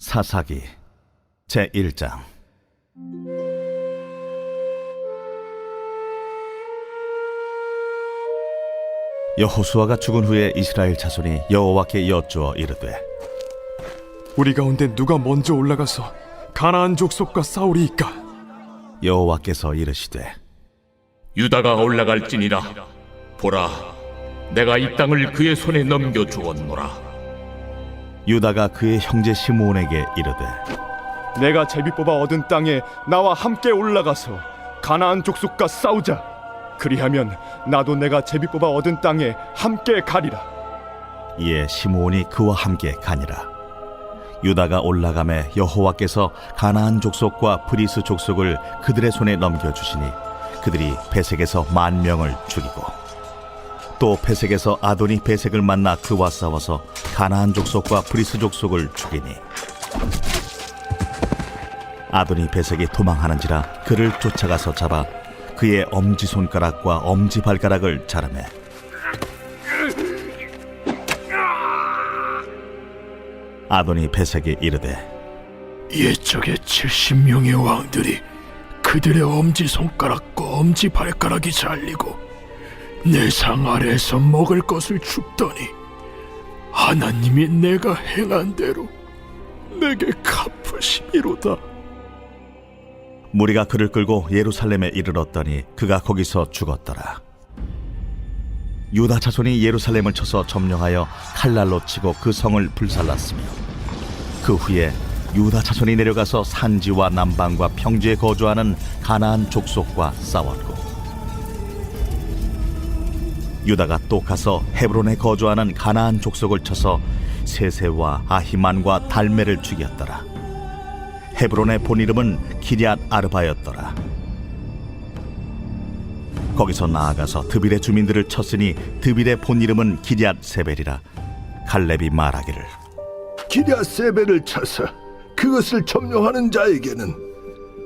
사사기 제1장. 여호수아가 죽은 후에 이스라엘 자손이 여호와께 여쭈어 이르되, 우리 가운데 누가 먼저 올라가서 가나안 족속과 싸우리이까? 여호와께서 이르시되, 유다가 올라갈지니라. 보라, 내가 이 땅을 그의 손에 넘겨 주었노라. 유다가 그의 형제 시므온에게 이르되, 내가 제비 뽑아 얻은 땅에 나와 함께 올라가서 가나안 족속과 싸우자. 그리하면 나도 내가 제비 뽑아 얻은 땅에 함께 가리라. 이에 시므온이 그와 함께 가니라. 유다가 올라가매 여호와께서 가나안 족속과 브리스 족속을 그들의 손에 넘겨주시니 그들이 베색에서 10,000명을 죽이고, 또 베색에서 아도니 베색을 만나 그와 싸워서 가나안 족속과 브리스 족속을 죽이니, 아도니 베색이 도망하는지라 그를 쫓아가서 잡아 그의 엄지손가락과 엄지발가락을 자르매, 아도니 베색이 이르되, 옛적의 70명의 왕들이 그들의 엄지손가락과 엄지발가락이 잘리고 내 상 아래에서 먹을 것을 줍더니 하나님이 내가 행한 대로 내게 갚으시미로다. 무리가 그를 끌고 예루살렘에 이르렀더니 그가 거기서 죽었더라. 유다 자손이 예루살렘을 쳐서 점령하여 칼날로 치고 그 성을 불살랐으며, 그 후에 유다 자손이 내려가서 산지와 남방과 평지에 거주하는 가나안 족속과 싸웠고, 유다가 또 가서 헤브론에 거주하는 가나안 족속을 쳐서 세세와 아히만과 달메를 죽였더라. 헤브론의 본 이름은 기럇 아르바였더라. 거기서 나아가서 드빌의 주민들을 쳤으니 드빌의 본 이름은 기럇 세벨이라. 갈렙이 말하기를, 기럇 세벨을 쳐서 그것을 점령하는 자에게는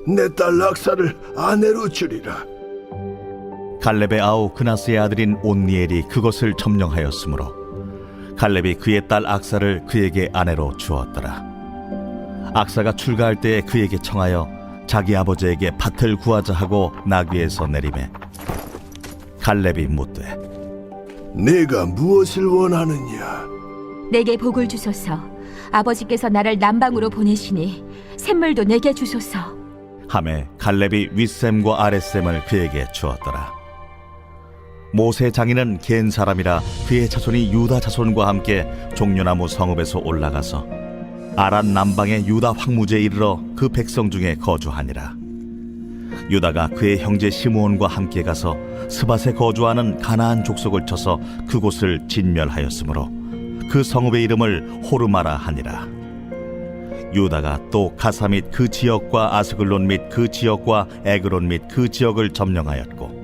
내 딸 악사를 아내로 주리라. 갈렙의 아우 그나스의 아들인 온니엘이 그것을 점령하였으므로 갈렙이 그의 딸 악사를 그에게 아내로 주었더라. 악사가 출가할 때에 그에게 청하여 자기 아버지에게 밭을 구하자 하고 나귀에서 내리매, 갈렙이 묻되, 네가 무엇을 원하느냐? 내게 복을 주소서. 아버지께서 나를 남방으로 보내시니 샘물도 내게 주소서. 하매 갈렙이 윗샘과 아랫샘을 그에게 주었더라. 모세 장인은 겐 사람이라 그의 자손이 유다 자손과 함께 종려나무 성읍에서 올라가서 아란 남방의 유다 황무지에 이르러 그 백성 중에 거주하니라. 유다가 그의 형제 시므온과 함께 가서 스밧에 거주하는 가나안 족속을 쳐서 그곳을 진멸하였으므로 그 성읍의 이름을 호르마라 하니라. 유다가 또 가사 및 그 지역과 아스글론 및 그 지역과 에그론 및 그 지역을 점령하였고,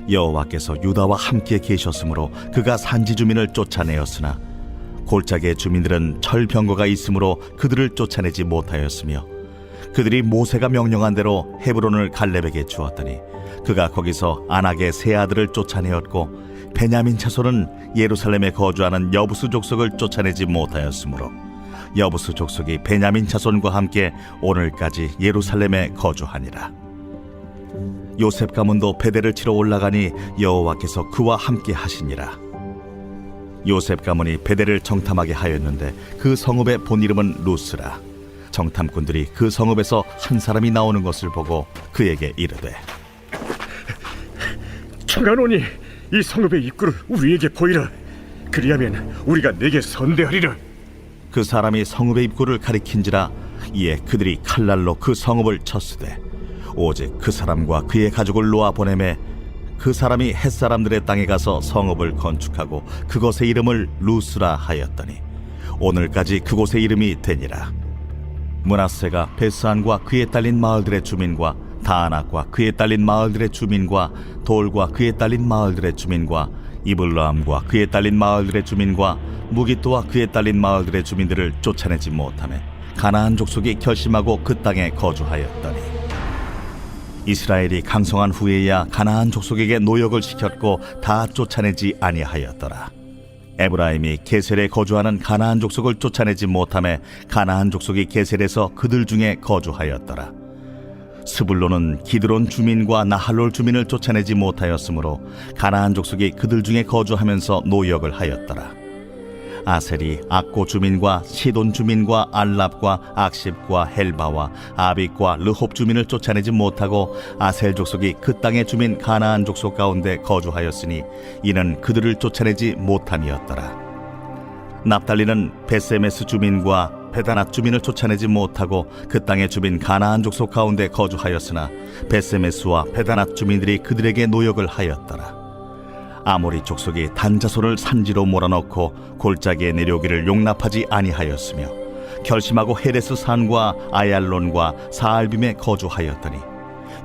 여호와께서 유다와 함께 계셨으므로 그가 산지 주민을 쫓아내었으나 골짜기의 주민들은 철병거가 있으므로 그들을 쫓아내지 못하였으며, 그들이 모세가 명령한 대로 헤브론을 갈렙에게 주었더니 그가 거기서 아낙의 세 아들을 쫓아내었고, 베냐민 자손은 예루살렘에 거주하는 여부스 족속을 쫓아내지 못하였으므로 여부스 족속이 베냐민 자손과 함께 오늘까지 예루살렘에 거주하니라. 요셉 가문도 베델을 치러 올라가니 여호와께서 그와 함께 하시니라. 요셉 가문이 베델을 정탐하게 하였는데 그 성읍의 본 이름은 루스라. 정탐꾼들이 그 성읍에서 한 사람이 나오는 것을 보고 그에게 이르되, 청하노니 이 성읍의 입구를 우리에게 보이라. 그리하면 우리가 내게 선대하리라. 그 사람이 성읍의 입구를 가리킨지라. 이에 그들이 칼날로 그 성읍을 쳤으되 오직 그 사람과 그의 가족을 놓아 보내매, 그 사람이 햇사람들의 땅에 가서 성읍을 건축하고 그곳의 이름을 루스라 하였더니 오늘까지 그곳의 이름이 되니라. 므낫세가 베스안과 그에 딸린 마을들의 주민과 다아낙과 그에 딸린 마을들의 주민과 돌과 그에 딸린 마을들의 주민과 이블라함과 그에 딸린 마을들의 주민과 무기또와 그에 딸린 마을들의 주민들을 쫓아내지 못하며 가나안 족속이 결심하고 그 땅에 거주하였더니, 이스라엘이 강성한 후에야 가나안 족속에게 노역을 시켰고 다 쫓아내지 아니하였더라. 에브라임이 게셀에 거주하는 가나안 족속을 쫓아내지 못하매 가나안 족속이 게셀에서 그들 중에 거주하였더라. 스불론은 기드론 주민과 나할롤 주민을 쫓아내지 못하였으므로 가나안 족속이 그들 중에 거주하면서 노역을 하였더라. 아셀이 악고 주민과 시돈 주민과 알랍과 악십과 헬바와 아빅과 르홉 주민을 쫓아내지 못하고 아셀 족속이 그 땅의 주민 가나안 족속 가운데 거주하였으니 이는 그들을 쫓아내지 못함이었더라. 납달리는 베세메스 주민과 베다낫 주민을 쫓아내지 못하고 그 땅의 주민 가나안 족속 가운데 거주하였으나 베세메스와 베다낫 주민들이 그들에게 노역을 하였더라. 아모리 족속이 단자손을 산지로 몰아넣고 골짜기에 내려오기를 용납하지 아니하였으며 결심하고 헤레스 산과 아얄론과 사알빔에 거주하였더니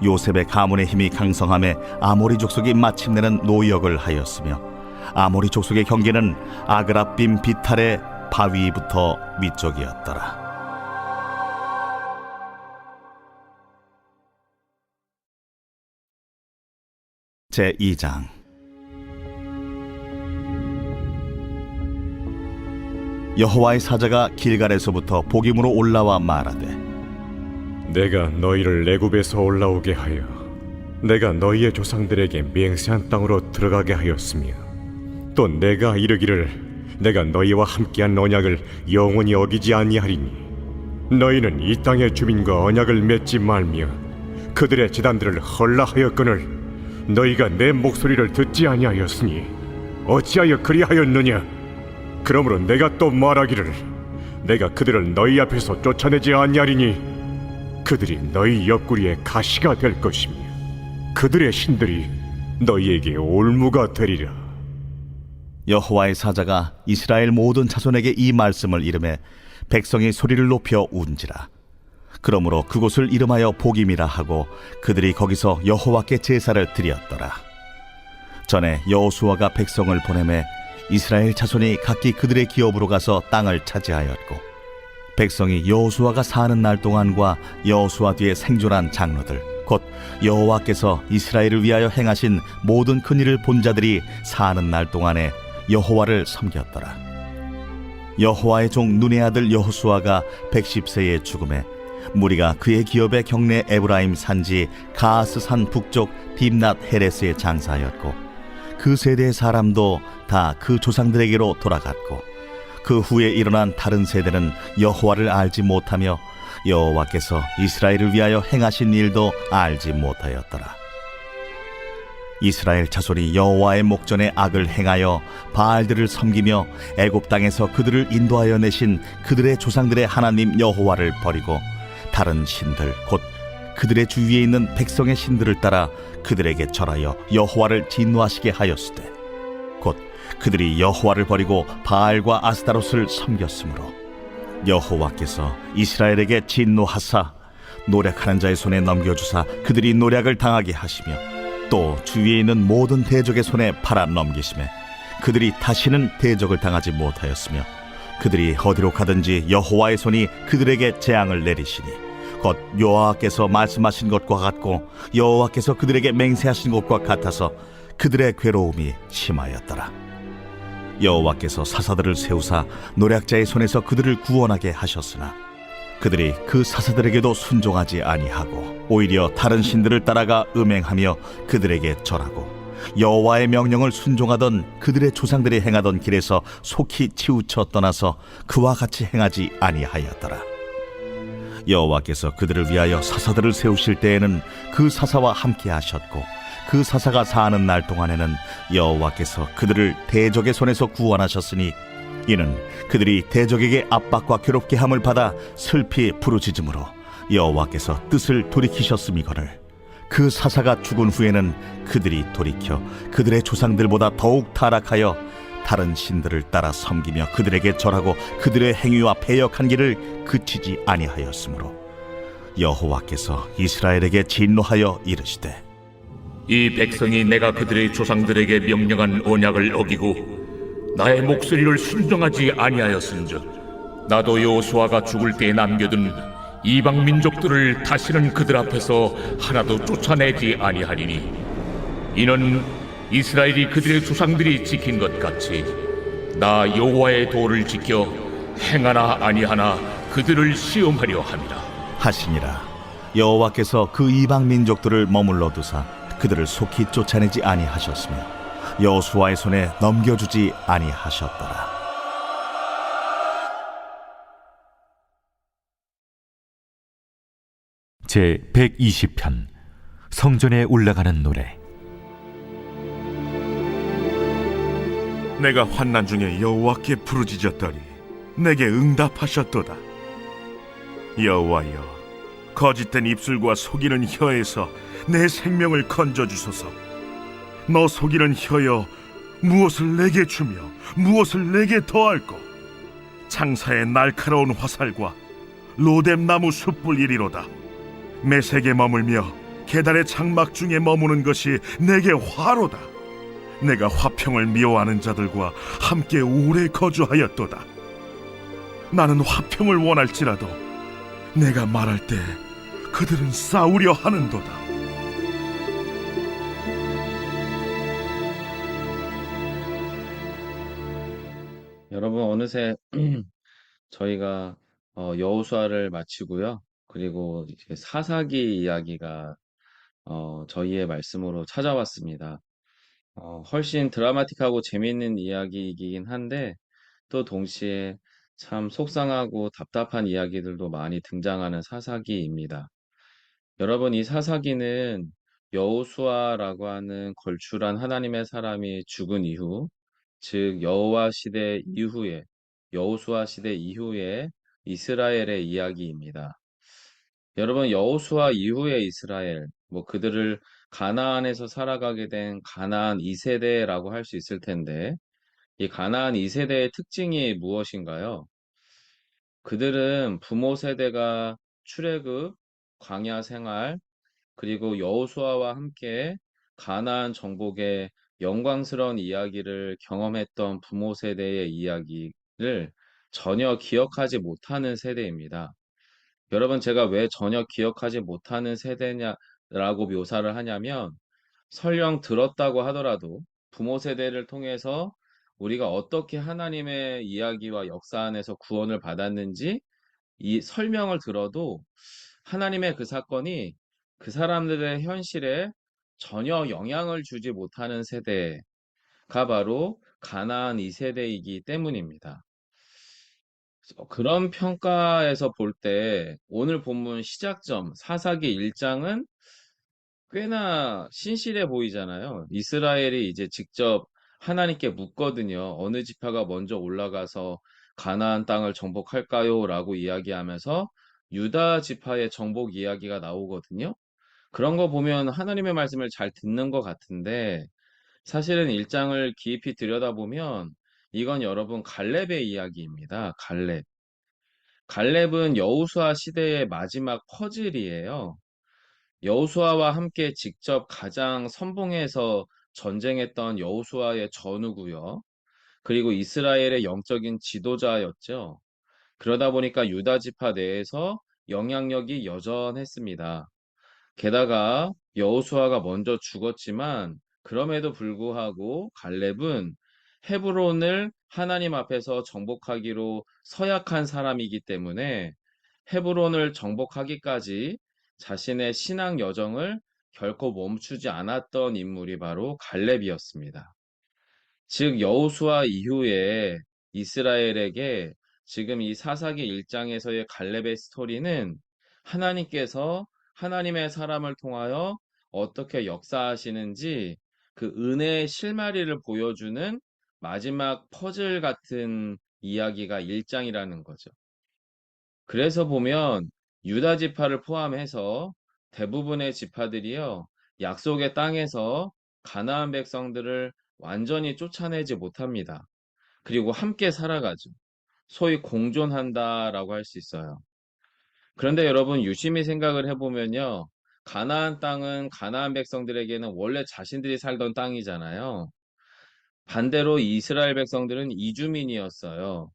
요셉의 가문의 힘이 강성함에 아모리 족속이 마침내는 노역을 하였으며 아모리 족속의 경계는 아그랍빔 비탈의 바위부터 위쪽이었더라. 제2장. 여호와의 사자가 길갈에서부터 복임으로 올라와 말하되 내가 너희를 애굽에서 올라오게 하여 내가 너희의 조상들에게 맹세한 땅으로 들어가게 하였으며 또 내가 이르기를 내가 너희와 함께한 언약을 영원히 어기지 아니하리니 너희는 이 땅의 주민과 언약을 맺지 말며 그들의 제단들을 헐라하였거늘 너희가 내 목소리를 듣지 아니하였으니 어찌하여 그리하였느냐? 그러므로 내가 또 말하기를 내가 그들을 너희 앞에서 쫓아내지 아니하리니 그들이 너희 옆구리에 가시가 될 것이며 그들의 신들이 너희에게 올무가 되리라. 여호와의 사자가 이스라엘 모든 자손에게 이 말씀을 이르매 백성이 소리를 높여 운지라. 그러므로 그곳을 이름하여 복임이라 하고 그들이 거기서 여호와께 제사를 드렸더라. 전에 여호수아가 백성을 보내매 이스라엘 자손이 각기 그들의 기업으로 가서 땅을 차지하였고 백성이 여호수아가 사는 날 동안과 여호수아 뒤에 생존한 장로들 곧 여호와께서 이스라엘을 위하여 행하신 모든 큰 일을 본 자들이 사는 날 동안에 여호와를 섬겼더라. 여호와의 종 눈의 아들 여호수아가 110세에 죽음에 무리가 그의 기업의 경내 에브라임 산지 가스산 북쪽 딥낫 헤레스에 장사하였고 그 세대의 사람도 다 그 조상들에게로 돌아갔고 그 후에 일어난 다른 세대는 여호와를 알지 못하며 여호와께서 이스라엘을 위하여 행하신 일도 알지 못하였더라. 이스라엘 자손이 여호와의 목전에 악을 행하여 바알들을 섬기며 애굽 땅에서 그들을 인도하여 내신 그들의 조상들의 하나님 여호와를 버리고 다른 신들 곧 그들의 주위에 있는 백성의 신들을 따라 그들에게 절하여 여호와를 진노하시게 하였으되 곧 그들이 여호와를 버리고 바알과 아스타롯을 섬겼으므로 여호와께서 이스라엘에게 진노하사 노략하는 자의 손에 넘겨주사 그들이 노략을 당하게 하시며 또 주위에 있는 모든 대적의 손에 팔아 넘기시매 그들이 다시는 대적을 당하지 못하였으며 그들이 어디로 가든지 여호와의 손이 그들에게 재앙을 내리시니 곧 여호와께서 말씀하신 것과 같고 여호와께서 그들에게 맹세하신 것과 같아서 그들의 괴로움이 심하였더라. 여호와께서 사사들을 세우사 노략자의 손에서 그들을 구원하게 하셨으나 그들이 그 사사들에게도 순종하지 아니하고 오히려 다른 신들을 따라가 음행하며 그들에게 절하고 여호와의 명령을 순종하던 그들의 조상들이 행하던 길에서 속히 치우쳐 떠나서 그와 같이 행하지 아니하였더라. 여호와께서 그들을 위하여 사사들을 세우실 때에는 그 사사와 함께 하셨고 그 사사가 사는 날 동안에는 여호와께서 그들을 대적의 손에서 구원하셨으니 이는 그들이 대적에게 압박과 괴롭게 함을 받아 슬피 부르짖음으로 여호와께서 뜻을 돌이키셨음이거늘 그 사사가 죽은 후에는 그들이 돌이켜 그들의 조상들보다 더욱 타락하여 다른 신들을 따라 섬기며 그들에게 절하고 그들의 행위와 패역한 길을 그치지 아니하였으므로 여호와께서 이스라엘에게 진노하여 이르시되 이 백성이 내가 그들의 조상들에게 명령한 언약을 어기고 나의 목소리를 순종하지 아니하였은즉 나도 여호수아가 죽을 때에 남겨둔 이방 민족들을 다시는 그들 앞에서 하나도 쫓아내지 아니하리니 이는 이스라엘이 그들의 조상들이 지킨 것 같이 나 여호와의 도를 지켜 행하나 아니하나 그들을 시험하려 함이라. 하시니라. 여호와께서 그 이방 민족들을 머물러 두사 그들을 속히 쫓아내지 아니하셨으며 여호수아의 손에 넘겨주지 아니하셨더라. 제 120편 성전에 올라가는 노래. 내가 환난 중에 여호와께 부르짖었더니 내게 응답하셨도다. 여호와여, 거짓된 입술과 속이는 혀에서 내 생명을 건져주소서. 너 속이는 혀여, 무엇을 내게 주며 무엇을 내게 더할꼬? 창사의 날카로운 화살과 로뎀나무 숯불이리로다. 메색에 머물며 계달의 장막 중에 머무는 것이 내게 화로다. 내가 화평을 미워하는 자들과 함께 오래 거주하였도다. 나는 화평을 원할지라도 내가 말할 때 그들은 싸우려 하는도다. 여러분 어느새 저희가 여호수아를 마치고요. 그리고 이제 사사기 이야기가 저희의 말씀으로 찾아왔습니다. 훨씬 드라마틱하고 재미있는 이야기이긴 한데 또 동시에 참 속상하고 답답한 이야기들도 많이 등장하는 사사기입니다. 여러분 이 사사기는 여호수아라고 하는 걸출한 하나님의 사람이 죽은 이후, 즉 여호와 시대 이후에 여호수아 시대 이후에 이스라엘의 이야기입니다. 여러분 여호수아 이후의 이스라엘, 뭐 그들을 가나안에서 살아가게 된 가나안 2세대라고 할 수 있을 텐데 이 가나안 2세대의 특징이 무엇인가요? 그들은 부모 세대가 출애굽, 광야 생활, 그리고 여호수아와 함께 가나안 정복의 영광스러운 이야기를 경험했던 부모 세대의 이야기를 전혀 기억하지 못하는 세대입니다. 여러분, 제가 왜 전혀 기억하지 못하는 세대냐라고 묘사를 하냐면, 설령 들었다고 하더라도 부모 세대를 통해서 우리가 어떻게 하나님의 이야기와 역사 안에서 구원을 받았는지 이 설명을 들어도 하나님의 그 사건이 그 사람들의 현실에 전혀 영향을 주지 못하는 세대가 바로 가나안 2세대이기 때문입니다. 그런 평가에서 볼 때 오늘 본문 시작점 사사기 1장은 꽤나 신실해 보이잖아요. 이스라엘이 이제 직접 하나님께 묻거든요. 어느 지파가 먼저 올라가서 가나안 땅을 정복할까요? 라고 이야기하면서 유다 지파의 정복 이야기가 나오거든요. 그런 거 보면 하나님의 말씀을 잘 듣는 것 같은데 사실은 1장을 깊이 들여다보면 이건 여러분 갈렙의 이야기입니다. 갈렙. 갈렙은 여호수아 시대의 마지막 퍼즐이에요. 여호수아와 함께 직접 가장 선봉해서 전쟁했던 여호수아의 전우고요. 그리고 이스라엘의 영적인 지도자였죠. 그러다 보니까 유다 지파 내에서 영향력이 여전했습니다. 게다가 여호수아가 먼저 죽었지만 그럼에도 불구하고 갈렙은 헤브론을 하나님 앞에서 정복하기로 서약한 사람이기 때문에 헤브론을 정복하기까지 자신의 신앙 여정을 결코 멈추지 않았던 인물이 바로 갈렙이었습니다. 즉 여호수아 이후에 이스라엘에게 지금 이 사사기 1장에서의 갈렙의 스토리는 하나님께서 하나님의 사람을 통하여 어떻게 역사하시는지 그 은혜의 실마리를 보여주는 마지막 퍼즐 같은 이야기가 1장이라는 거죠. 그래서 보면 유다 지파를 포함해서 대부분의 지파들이요, 약속의 땅에서 가나안 백성들을 완전히 쫓아내지 못합니다. 그리고 함께 살아가죠. 소위 공존한다라고 할 수 있어요. 그런데 여러분 유심히 생각을 해보면요. 가나안 땅은 가나안 백성들에게는 원래 자신들이 살던 땅이잖아요. 반대로 이스라엘 백성들은 이주민이었어요.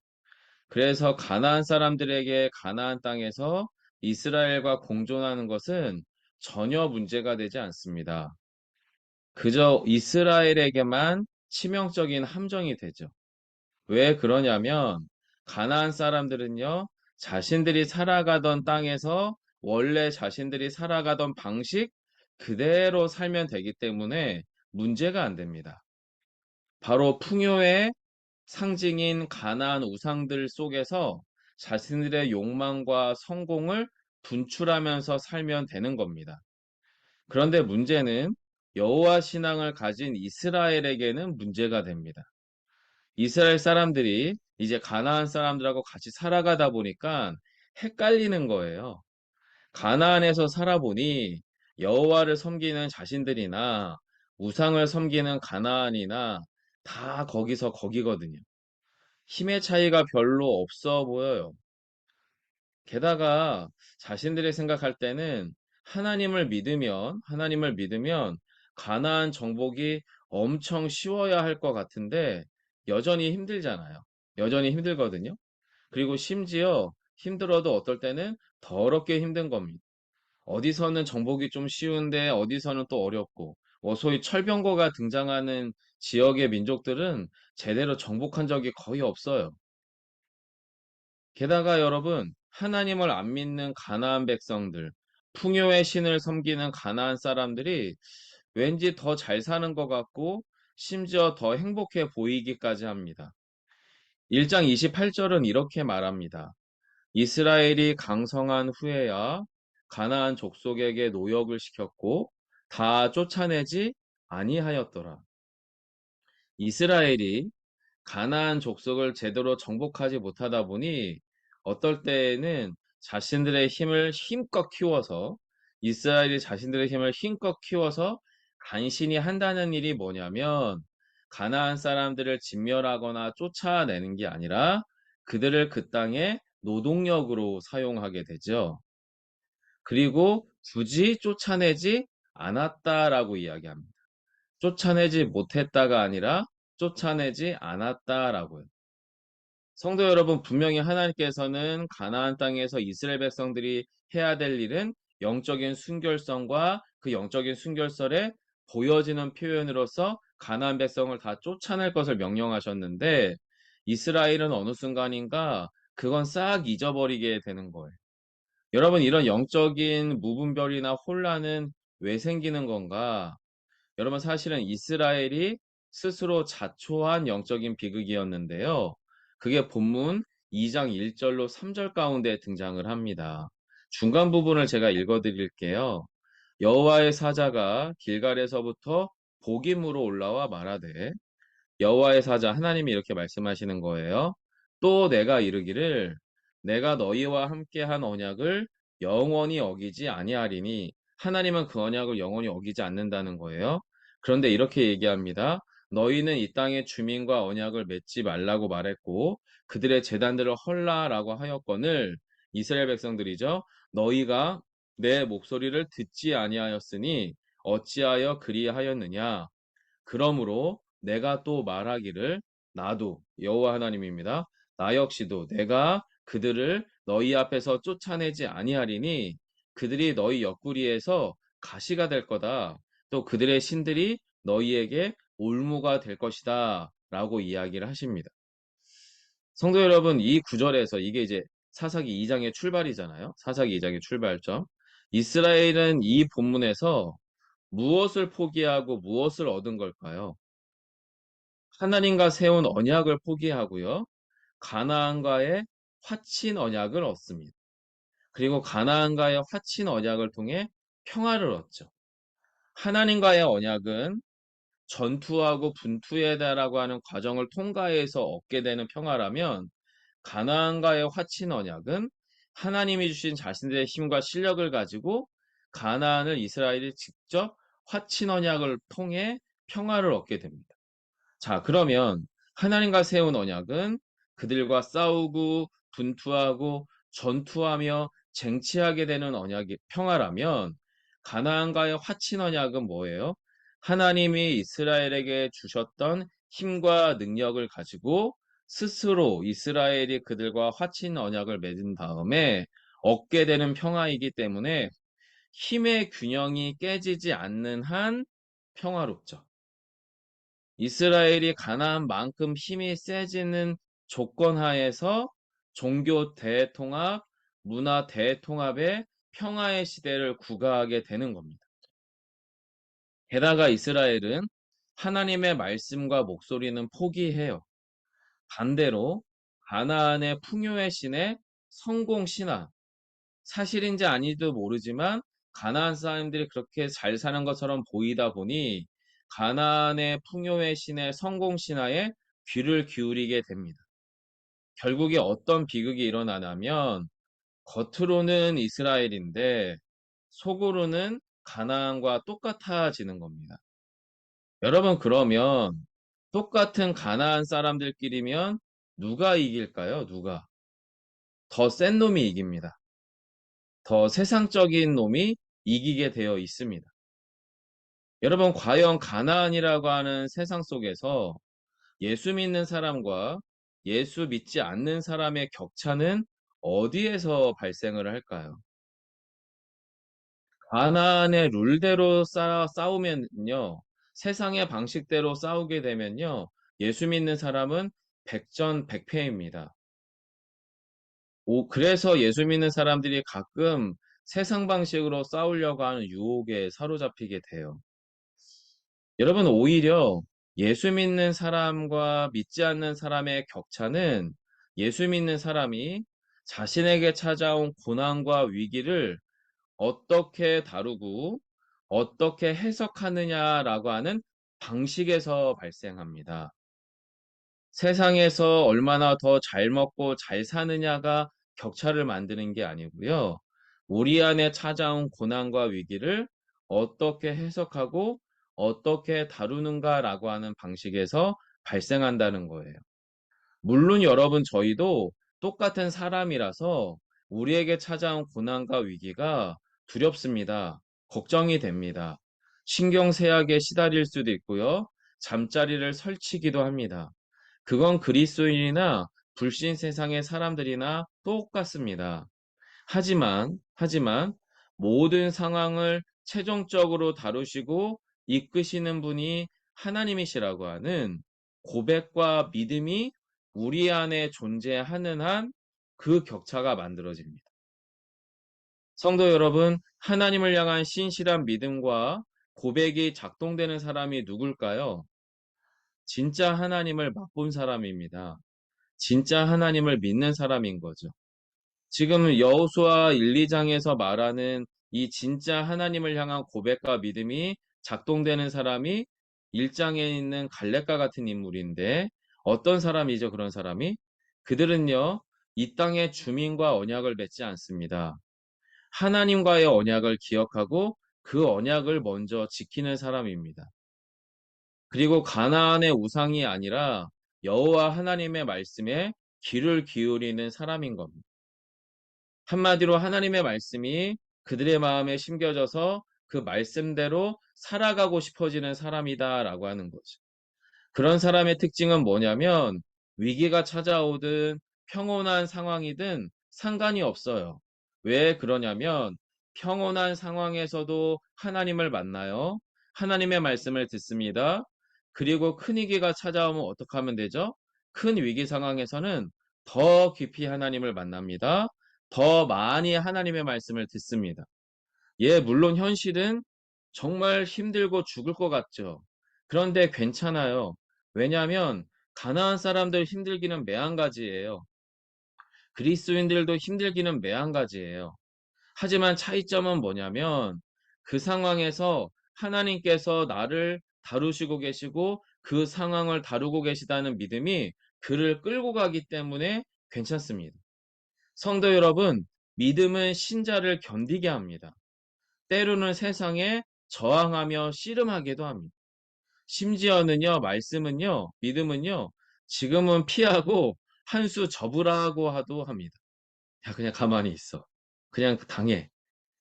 그래서 가나안 사람들에게 가나안 땅에서 이스라엘과 공존하는 것은 전혀 문제가 되지 않습니다. 그저 이스라엘에게만 치명적인 함정이 되죠. 왜 그러냐면 가나안 사람들은요, 자신들이 살아가던 땅에서 원래 자신들이 살아가던 방식 그대로 살면 되기 때문에 문제가 안 됩니다. 바로 풍요의 상징인 가나안 우상들 속에서 자신들의 욕망과 성공을 분출하면서 살면 되는 겁니다. 그런데 문제는 여호와 신앙을 가진 이스라엘에게는 문제가 됩니다. 이스라엘 사람들이 이제 가나안 사람들하고 같이 살아가다 보니까 헷갈리는 거예요. 가나안에서 살아보니 여호와를 섬기는 자신들이나 우상을 섬기는 가나안이나 다 거기서 거기거든요. 힘의 차이가 별로 없어 보여요. 게다가 자신들이 생각할 때는 하나님을 믿으면 가나안 정복이 엄청 쉬워야 할 것 같은데 여전히 힘들잖아요. 여전히 힘들거든요. 그리고 심지어 힘들어도 어떨 때는 더럽게 힘든 겁니다. 어디서는 정복이 좀 쉬운데 어디서는 또 어렵고, 소위 철병거가 등장하는 지역의 민족들은 제대로 정복한 적이 거의 없어요. 게다가 여러분, 하나님을 안 믿는 가나안 백성들, 풍요의 신을 섬기는 가나안 사람들이 왠지 더 잘 사는 것 같고, 심지어 더 행복해 보이기까지 합니다. 1장 28절은 이렇게 말합니다. 이스라엘이 강성한 후에야 가나안 족속에게 노역을 시켰고 다 쫓아내지 아니하였더라. 이스라엘이 가나안 족속을 제대로 정복하지 못하다 보니 어떨 때에는 자신들의 힘을 힘껏 키워서 이스라엘이 자신들의 힘을 힘껏 키워서 간신히 한다는 일이 뭐냐면 가나안 사람들을 진멸하거나 쫓아내는 게 아니라 그들을 그 땅에 노동력으로 사용하게 되죠. 그리고 굳이 쫓아내지 않았다라고 이야기합니다. 쫓아내지 못했다가 아니라 쫓아내지 않았다라고요. 성도 여러분, 분명히 하나님께서는 가나안 땅에서 이스라엘 백성들이 해야 될 일은 영적인 순결성과 그 영적인 순결성에 보여지는 표현으로서 가나안 백성을 다 쫓아낼 것을 명령하셨는데 이스라엘은 어느 순간인가 그건 싹 잊어버리게 되는 거예요. 여러분, 이런 영적인 무분별이나 혼란은 왜 생기는 건가? 여러분, 사실은 이스라엘이 스스로 자초한 영적인 비극이었는데요. 그게 본문 2장 1절로 3절 가운데 등장을 합니다. 중간 부분을 제가 읽어드릴게요. 여호와의 사자가 길갈에서부터 복임으로 올라와 말하되, 여호와의 사자 하나님이 이렇게 말씀하시는 거예요. 또 내가 이르기를 내가 너희와 함께한 언약을 영원히 어기지 아니하리니, 하나님은 그 언약을 영원히 어기지 않는다는 거예요. 그런데 이렇게 얘기합니다. 너희는 이 땅의 주민과 언약을 맺지 말라고 말했고 그들의 제단들을 헐라라고 하였거늘, 이스라엘 백성들이죠. 너희가 내 목소리를 듣지 아니하였으니 어찌하여 그리하였느냐. 그러므로 내가 또 말하기를 나도 여호와 하나님입니다. 나 역시도 내가 그들을 너희 앞에서 쫓아내지 아니하리니 그들이 너희 옆구리에서 가시가 될 거다. 또 그들의 신들이 너희에게 올무가 될 것이다. 라고 이야기를 하십니다. 성도 여러분, 이 구절에서 이게 이제 사사기 2장의 출발이잖아요. 사사기 2장의 출발점. 이스라엘은 이 본문에서 무엇을 포기하고 무엇을 얻은 걸까요? 하나님과 세운 언약을 포기하고요. 가나안과의 화친 언약을 얻습니다. 그리고 가나안과의 화친 언약을 통해 평화를 얻죠. 하나님과의 언약은 전투하고 분투에다라고 하는 과정을 통과해서 얻게 되는 평화라면, 가나안과의 화친 언약은 하나님이 주신 자신들의 힘과 실력을 가지고 가나안을 이스라엘이 직접 화친 언약을 통해 평화를 얻게 됩니다. 자, 그러면 하나님과 세운 언약은 그들과 싸우고 분투하고 전투하며 쟁취하게 되는 언약이 평화라면, 가나안과의 화친 언약은 뭐예요? 하나님이 이스라엘에게 주셨던 힘과 능력을 가지고 스스로 이스라엘이 그들과 화친 언약을 맺은 다음에 얻게 되는 평화이기 때문에 힘의 균형이 깨지지 않는 한 평화롭죠. 이스라엘이 가나안만큼 힘이 세지는 조건 하에서 종교 대통합, 문화 대통합의 평화의 시대를 구가하게 되는 겁니다. 게다가 이스라엘은 하나님의 말씀과 목소리는 포기해요. 반대로 가나안의 풍요의 신의 성공 신화, 사실인지 아닌지도 모르지만 가나안 사람들이 그렇게 잘 사는 것처럼 보이다 보니 가나안의 풍요의 신의 성공 신화에 귀를 기울이게 됩니다. 결국에 어떤 비극이 일어나냐면 겉으로는 이스라엘인데 속으로는 가나안과 똑같아지는 겁니다. 여러분, 그러면 똑같은 가나안 사람들끼리면 누가 이길까요? 누가? 더 센 놈이 이깁니다. 더 세상적인 놈이 이기게 되어 있습니다. 여러분, 과연 가나안이라고 하는 세상 속에서 예수 믿는 사람과 예수 믿지 않는 사람의 격차는 어디에서 발생을 할까요? 가나안의 룰대로 싸우면요, 세상의 방식대로 싸우게 되면요, 예수 믿는 사람은 백전백패입니다. 그래서 예수 믿는 사람들이 가끔 세상 방식으로 싸우려고 하는 유혹에 사로잡히게 돼요. 여러분, 오히려 예수 믿는 사람과 믿지 않는 사람의 격차는 예수 믿는 사람이 자신에게 찾아온 고난과 위기를 어떻게 다루고 어떻게 해석하느냐라고 하는 방식에서 발생합니다. 세상에서 얼마나 더 잘 먹고 잘 사느냐가 격차를 만드는 게 아니고요. 우리 안에 찾아온 고난과 위기를 어떻게 해석하고 어떻게 다루는가라고 하는 방식에서 발생한다는 거예요. 물론 여러분, 저희도 똑같은 사람이라서 우리에게 찾아온 고난과 위기가 두렵습니다. 걱정이 됩니다. 신경쇠약에 시달릴 수도 있고요. 잠자리를 설치기도 합니다. 그건 그리스도인이나 불신 세상의 사람들이나 똑같습니다. 하지만 모든 상황을 최종적으로 다루시고 이끄시는 분이 하나님이시라고 하는 고백과 믿음이 우리 안에 존재하는 한 그 격차가 만들어집니다. 성도 여러분, 하나님을 향한 신실한 믿음과 고백이 작동되는 사람이 누굴까요? 진짜 하나님을 맛본 사람입니다. 진짜 하나님을 믿는 사람인 거죠. 지금 여호수아 1, 2장에서 말하는 이 진짜 하나님을 향한 고백과 믿음이 작동되는 사람이 1장에 있는 갈렙과 같은 인물인데, 어떤 사람이죠, 그런 사람이? 그들은요, 이 땅의 주민과 언약을 맺지 않습니다. 하나님과의 언약을 기억하고 그 언약을 먼저 지키는 사람입니다. 그리고 가나안의 우상이 아니라 여호와 하나님의 말씀에 귀를 기울이는 사람인 겁니다. 한마디로 하나님의 말씀이 그들의 마음에 심겨져서 그 말씀대로 살아가고 싶어지는 사람이다라고 하는 거죠. 그런 사람의 특징은 뭐냐면 위기가 찾아오든 평온한 상황이든 상관이 없어요. 왜 그러냐면 평온한 상황에서도 하나님을 만나요. 하나님의 말씀을 듣습니다. 그리고 큰 위기가 찾아오면 어떻게 하면 되죠? 큰 위기 상황에서는 더 깊이 하나님을 만납니다. 더 많이 하나님의 말씀을 듣습니다. 예, 물론 현실은 정말 힘들고 죽을 것 같죠. 그런데 괜찮아요. 왜냐하면 가나안 사람들 힘들기는 매한가지예요. 그리스도인들도 힘들기는 매한가지예요. 하지만 차이점은 뭐냐면 그 상황에서 하나님께서 나를 다루시고 계시고 그 상황을 다루고 계시다는 믿음이 그를 끌고 가기 때문에 괜찮습니다. 성도 여러분, 믿음은 신자를 견디게 합니다. 때로는 세상에 저항하며 씨름하기도 합니다. 심지어는요, 말씀은요, 믿음은요, 지금은 피하고 한 수 접으라고 하도 합니다. 야, 그냥 가만히 있어. 그냥 당해.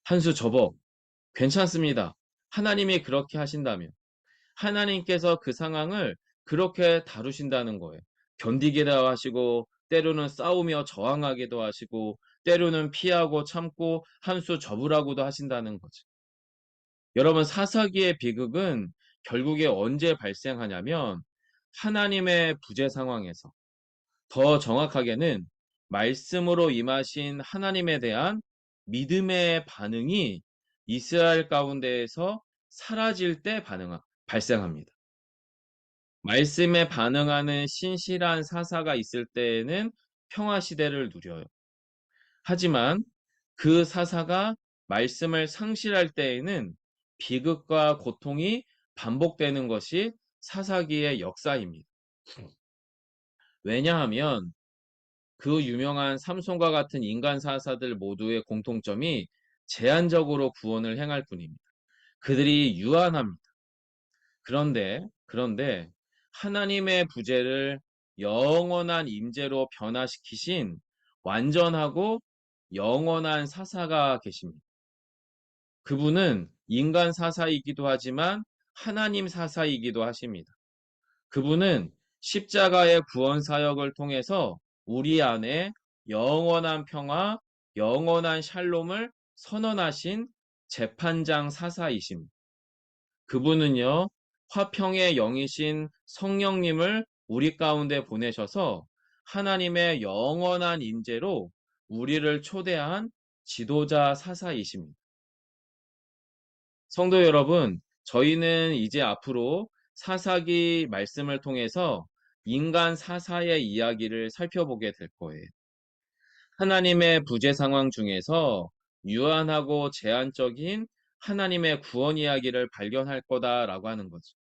한 수 접어. 괜찮습니다. 하나님이 그렇게 하신다면. 하나님께서 그 상황을 그렇게 다루신다는 거예요. 견디기도 하시고, 때로는 싸우며 저항하기도 하시고, 때로는 피하고 참고 한 수 접으라고도 하신다는 거죠. 여러분, 사사기의 비극은 결국에 언제 발생하냐면 하나님의 부재 상황에서, 더 정확하게는 말씀으로 임하신 하나님에 대한 믿음의 반응이 이스라엘 가운데에서 사라질 때 발생합니다. 말씀에 반응하는 신실한 사사가 있을 때에는 평화 시대를 누려요. 하지만 그 사사가 말씀을 상실할 때에는 비극과 고통이 반복되는 것이 사사기의 역사입니다. 왜냐하면 그 유명한 삼손과 같은 인간 사사들 모두의 공통점이 제한적으로 구원을 행할 뿐입니다. 그들이 유한합니다. 그런데 하나님의 부재를 영원한 임재로 변화시키신 완전하고 영원한 사사가 계십니다. 그분은 인간 사사이기도 하지만 하나님 사사이기도 하십니다. 그분은 십자가의 구원 사역을 통해서 우리 안에 영원한 평화, 영원한 샬롬을 선언하신 재판장 사사이십니다. 그분은요, 화평의 영이신 성령님을 우리 가운데 보내셔서 하나님의 영원한 임재로 우리를 초대한 지도자 사사이십니다. 성도 여러분, 저희는 이제 앞으로 사사기 말씀을 통해서 인간 사사의 이야기를 살펴보게 될 거예요. 하나님의 부재 상황 중에서 유한하고 제한적인 하나님의 구원 이야기를 발견할 거다라고 하는 거죠.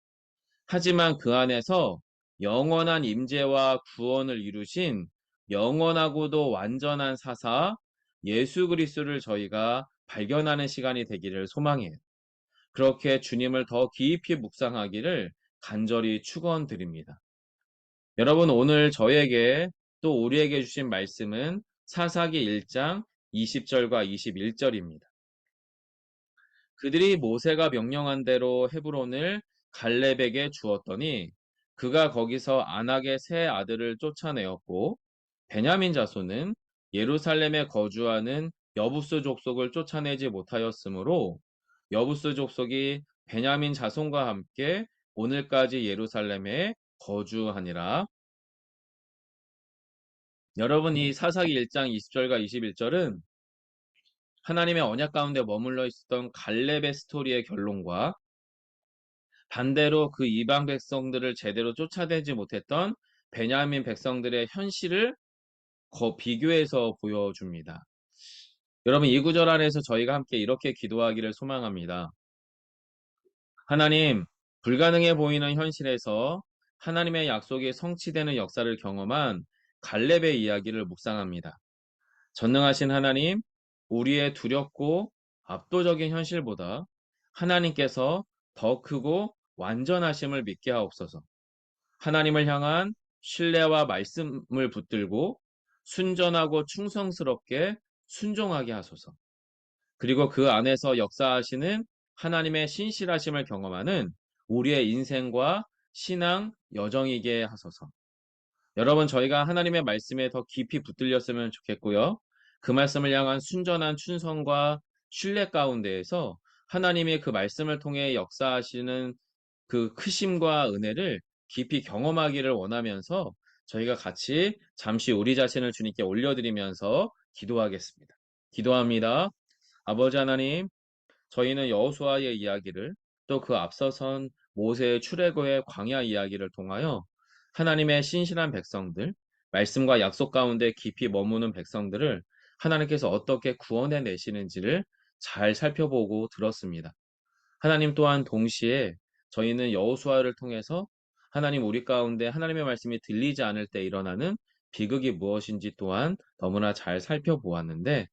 하지만 그 안에서 영원한 임재와 구원을 이루신 영원하고도 완전한 사사 예수 그리스도를 저희가 발견하는 시간이 되기를 소망해요. 그렇게 주님을 더 깊이 묵상하기를 간절히 축원드립니다. 여러분, 오늘 저에게 또 우리에게 주신 말씀은 사사기 1장 20절과 21절입니다. 그들이 모세가 명령한 대로 헤브론을 갈렙에게 주었더니 그가 거기서 안악의 세 아들을 쫓아내었고 베냐민 자손은 예루살렘에 거주하는 여부스 족속을 쫓아내지 못하였으므로 여부스 족속이 베냐민 자손과 함께 오늘까지 예루살렘에 거주하니라. 여러분, 이 사사기 1장 20절과 21절은 하나님의 언약 가운데 머물러 있었던 갈렙의 스토리의 결론과 반대로 그 이방 백성들을 제대로 쫓아내지 못했던 베냐민 백성들의 현실을 비교해서 보여줍니다. 여러분, 이 구절 안에서 저희가 함께 이렇게 기도하기를 소망합니다. 하나님, 불가능해 보이는 현실에서 하나님의 약속이 성취되는 역사를 경험한 갈렙의 이야기를 묵상합니다. 전능하신 하나님, 우리의 두렵고 압도적인 현실보다 하나님께서 더 크고 완전하심을 믿게 하옵소서. 하나님을 향한 신뢰와 말씀을 붙들고 순전하고 충성스럽게 순종하게 하소서. 그리고 그 안에서 역사하시는 하나님의 신실하심을 경험하는 우리의 인생과 신앙 여정이게 하소서. 여러분, 저희가 하나님의 말씀에 더 깊이 붙들렸으면 좋겠고요. 그 말씀을 향한 순전한 충성과 신뢰 가운데에서 하나님의 그 말씀을 통해 역사하시는 그 크심과 은혜를 깊이 경험하기를 원하면서 저희가 같이 잠시 우리 자신을 주님께 올려드리면서 기도하겠습니다. 기도합니다. 아버지 하나님, 저희는 여호수아의 이야기를 또 그 앞서선 모세의 출애굽의 광야 이야기를 통하여 하나님의 신실한 백성들, 말씀과 약속 가운데 깊이 머무는 백성들을 하나님께서 어떻게 구원해 내시는지를 잘 살펴보고 들었습니다. 하나님 또한 동시에 저희는 여호수아를 통해서 하나님 우리 가운데 하나님의 말씀이 들리지 않을 때 일어나는 비극이 무엇인지 또한 너무나 잘 살펴보았는데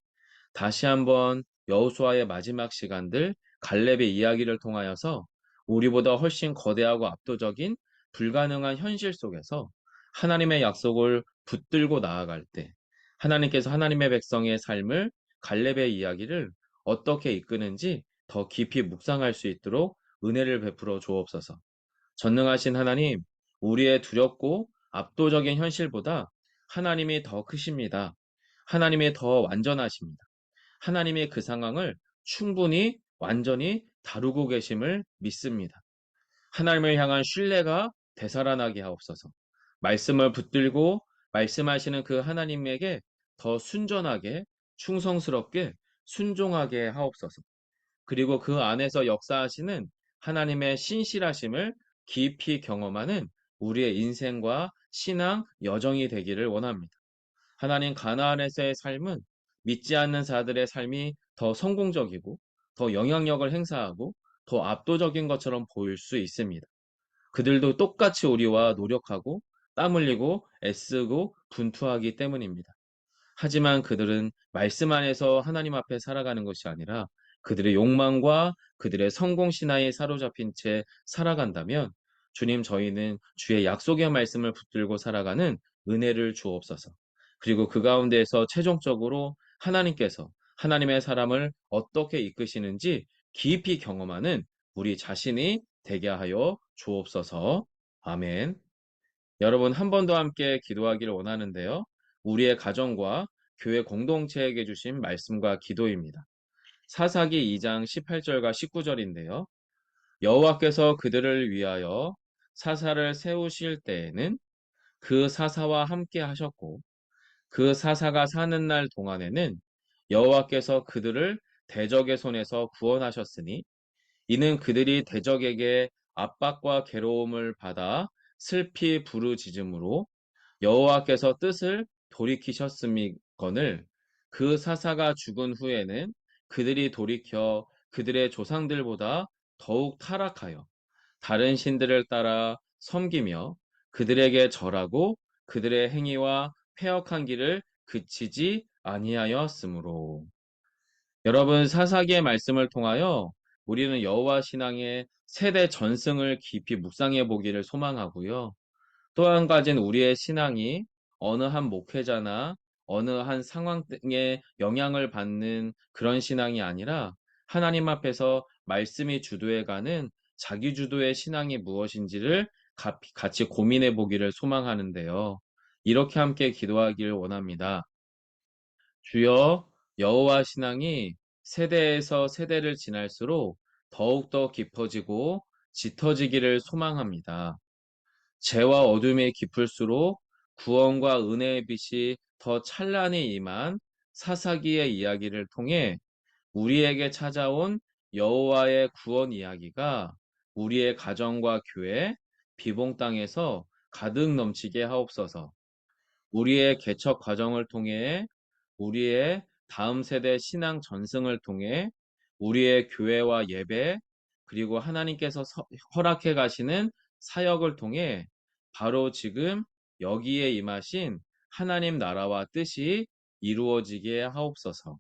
다시 한번 여호수아의 마지막 시간들 갈렙의 이야기를 통하여서 우리보다 훨씬 거대하고 압도적인 불가능한 현실 속에서 하나님의 약속을 붙들고 나아갈 때 하나님께서 하나님의 백성의 삶을 갈렙의 이야기를 어떻게 이끄는지 더 깊이 묵상할 수 있도록 은혜를 베풀어 주옵소서. 전능하신 하나님, 우리의 두렵고 압도적인 현실보다 하나님이 더 크십니다. 하나님이 더 완전하십니다. 하나님의 그 상황을 충분히 완전히 다루고 계심을 믿습니다. 하나님을 향한 신뢰가 되살아나게 하옵소서. 말씀을 붙들고 말씀하시는 그 하나님에게 더 순전하게, 충성스럽게, 순종하게 하옵소서. 그리고 그 안에서 역사하시는 하나님의 신실하심을 깊이 경험하는 우리의 인생과 신앙 여정이 되기를 원합니다. 하나님 가나안에서의 삶은 믿지 않는 자들의 삶이 더 성공적이고 더 영향력을 행사하고 더 압도적인 것처럼 보일 수 있습니다. 그들도 똑같이 우리와 노력하고 땀 흘리고 애쓰고 분투하기 때문입니다. 하지만 그들은 말씀 안에서 하나님 앞에 살아가는 것이 아니라 그들의 욕망과 그들의 성공 신화에 사로잡힌 채 살아간다면 주님, 저희는 주의 약속의 말씀을 붙들고 살아가는 은혜를 주옵소서. 그리고 그 가운데에서 최종적으로 하나님께서 하나님의 사람을 어떻게 이끄시는지 깊이 경험하는 우리 자신이 되게 하여 주옵소서. 아멘. 여러분, 한 번 더 함께 기도하기를 원하는데요. 우리의 가정과 교회 공동체에게 주신 말씀과 기도입니다. 사사기 2장 18절과 19절인데요. 여호와께서 그들을 위하여 사사를 세우실 때에는 그 사사와 함께 하셨고 그 사사가 사는 날 동안에는 여호와께서 그들을 대적의 손에서 구원하셨으니 이는 그들이 대적에게 압박과 괴로움을 받아 슬피 부르짖음으로 여호와께서 뜻을 돌이키셨음이거늘 그 사사가 죽은 후에는 그들이 돌이켜 그들의 조상들보다 더욱 타락하여 다른 신들을 따라 섬기며 그들에게 절하고 그들의 행위와 패역한 길을 그치지 아니하였으므로. 여러분, 사사기의 말씀을 통하여 우리는 여호와 신앙의 세대 전승을 깊이 묵상해 보기를 소망하고요. 또 한 가지는 우리의 신앙이 어느 한 목회자나 어느 한 상황 등의 영향을 받는 그런 신앙이 아니라 하나님 앞에서 말씀이 주도해가는 자기 주도의 신앙이 무엇인지를 같이 고민해 보기를 소망하는데요. 이렇게 함께 기도하기를 원합니다. 주여, 여호와 신앙이 세대에서 세대를 지날수록 더욱더 깊어지고 짙어지기를 소망합니다. 죄와 어둠이 깊을수록 구원과 은혜의 빛이 더 찬란히 임한 사사기의 이야기를 통해 우리에게 찾아온 여호와의 구원 이야기가 우리의 가정과 교회, 비봉 땅에서 가득 넘치게 하옵소서. 우리의 개척 과정을 통해 우리의 다음 세대 신앙 전승을 통해 우리의 교회와 예배 그리고 하나님께서 허락해 가시는 사역을 통해 바로 지금 여기에 임하신 하나님 나라와 뜻이 이루어지게 하옵소서.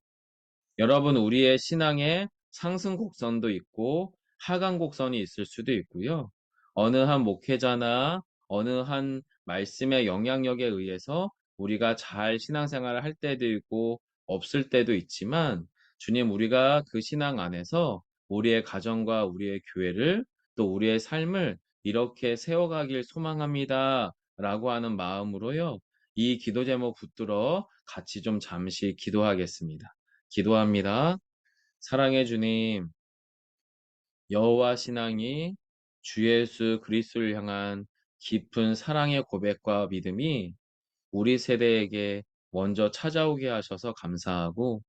여러분, 우리의 신앙에 상승 곡선도 있고 하강 곡선이 있을 수도 있고요. 어느 한 목회자나 어느 한 말씀의 영향력에 의해서 우리가 잘 신앙생활을 할 때도 있고 없을 때도 있지만 주님, 우리가 그 신앙 안에서 우리의 가정과 우리의 교회를 또 우리의 삶을 이렇게 세워가길 소망합니다. 라고 하는 마음으로요. 이 기도 제목 붙들어 같이 좀 잠시 기도하겠습니다. 기도합니다. 사랑의 주님, 여호와 신앙이 주 예수 그리스도를 향한 깊은 사랑의 고백과 믿음이 우리 세대에게 먼저 찾아오게 하셔서 감사하고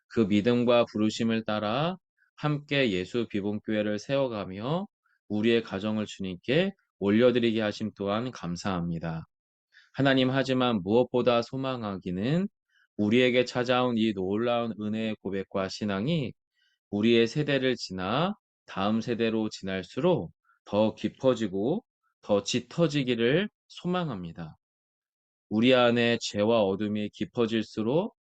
그 믿음과 부르심을 따라 함께 예수 비봉교회를 세워가며 우리의 가정을 주님께 올려드리게 하심 또한 감사합니다. 하나님, 하지만 무엇보다 소망하기는 우리에게 찾아온 이 놀라운 은혜의 고백과 신앙이 우리의 세대를 지나 다음 세대로 지날수록 더 깊어지고 더 짙어지기를 소망합니다. 우리 안에 죄와 어둠이 깊어질수록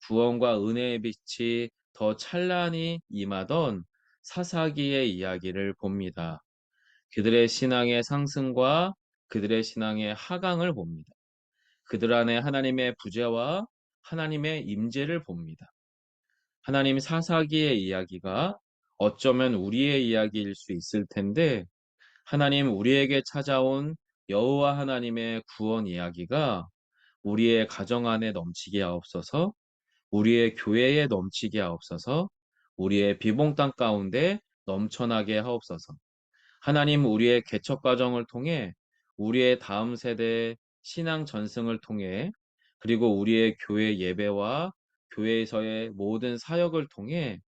구원과 은혜의 빛이 더 찬란히 임하던 사사기의 이야기를 봅니다. 그들의 신앙의 상승과 그들의 신앙의 하강을 봅니다. 그들 안에 하나님의 부재와 하나님의 임재를 봅니다. 하나님, 사사기의 이야기가 어쩌면 우리의 이야기일 수 있을 텐데 하나님, 우리에게 찾아온 여호와 하나님의 구원 이야기가 우리의 가정 안에 넘치게 하옵소서, 우리의 교회에 넘치게 하옵소서, 우리의 비봉 땅 가운데 넘쳐나게 하옵소서. 하나님 우리의 개척 과정을 통해 우리의 다음 세대 신앙 전승을 통해 그리고 우리의 교회 예배와 교회에서의 모든 사역을 통해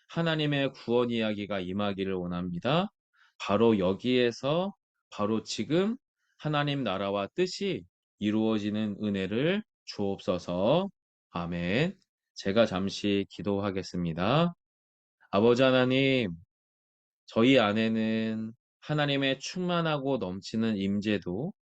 하나님의 구원 이야기가 임하기를 원합니다. 바로 여기에서 바로 지금 하나님 나라와 뜻이 이루어지는 은혜를 주옵소서. 아멘. 제가 잠시 기도하겠습니다. 아버지 하나님, 저희 안에는 하나님의 충만하고 넘치는 임재도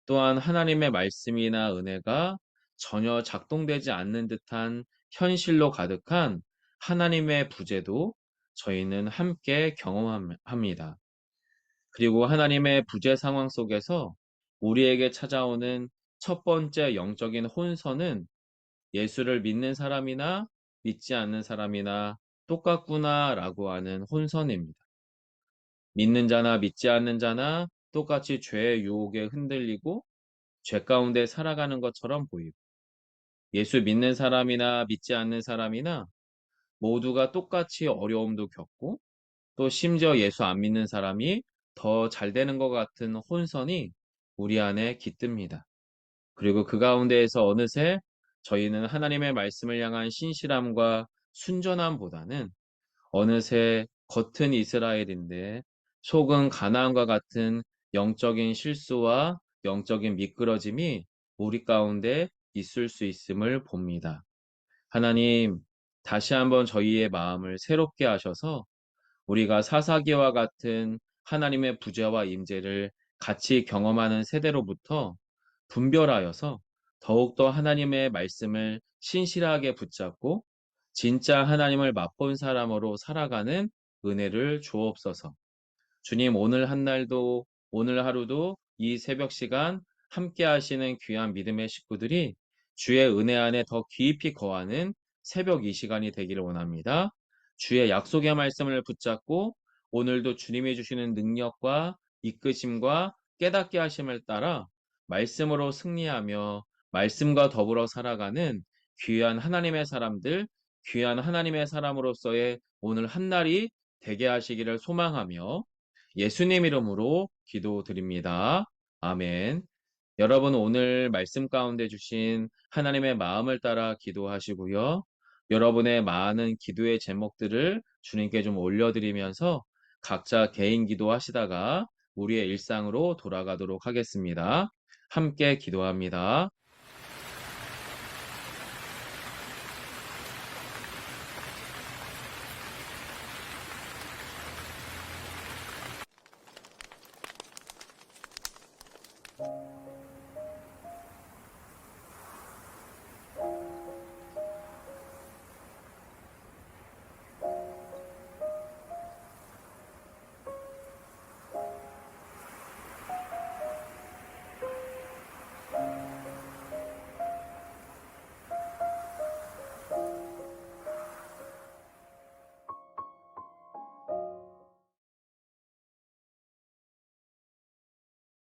또한 하나님의 말씀이나 은혜가 전혀 작동되지 않는 듯한 현실로 가득한 하나님의 부재도 저희는 함께 경험합니다. 그리고 하나님의 부재 상황 속에서 우리에게 찾아오는 첫 번째 영적인 혼선은 예수를 믿는 사람이나 믿지 않는 사람이나 똑같구나라고 하는 혼선입니다. 믿는 자나 믿지 않는 자나 똑같이 죄의 유혹에 흔들리고 죄 가운데 살아가는 것처럼 보이고 예수 믿는 사람이나 믿지 않는 사람이나 모두가 똑같이 어려움도 겪고 또 심지어 예수 안 믿는 사람이 더 잘 되는 것 같은 혼선이 우리 안에 깃듭니다. 그리고 그 가운데에서 어느새 저희는 하나님의 말씀을 향한 신실함과 순전함보다는 어느새 겉은 이스라엘인데 속은 가나안과 같은 영적인 실수와 영적인 미끄러짐이 우리 가운데 있을 수 있음을 봅니다. 하나님, 다시 한번 저희의 마음을 새롭게 하셔서 우리가 사사기와 같은 하나님의 부재와 임재를 같이 경험하는 세대로부터 분별하여서 더욱더 하나님의 말씀을 신실하게 붙잡고 진짜 하나님을 맛본 사람으로 살아가는 은혜를 주옵소서. 주님, 오늘 한 날도, 오늘 하루도 이 새벽 시간 함께 하시는 귀한 믿음의 식구들이 주의 은혜 안에 더 깊이 거하는 새벽 이 시간이 되기를 원합니다. 주의 약속의 말씀을 붙잡고 오늘도 주님이 주시는 능력과 이끄심과 깨닫게 하심을 따라 말씀으로 승리하며 말씀과 더불어 살아가는 귀한 하나님의 사람들, 귀한 하나님의 사람으로서의 오늘 한 날이 되게 하시기를 소망하며 예수님 이름으로 기도드립니다. 아멘. 여러분 오늘 말씀 가운데 주신 하나님의 마음을 따라 기도하시고요. 여러분의 많은 기도의 제목들을 주님께 좀 올려드리면서 각자 개인 기도하시다가 우리의 일상으로 돌아가도록 하겠습니다. 함께 기도합니다.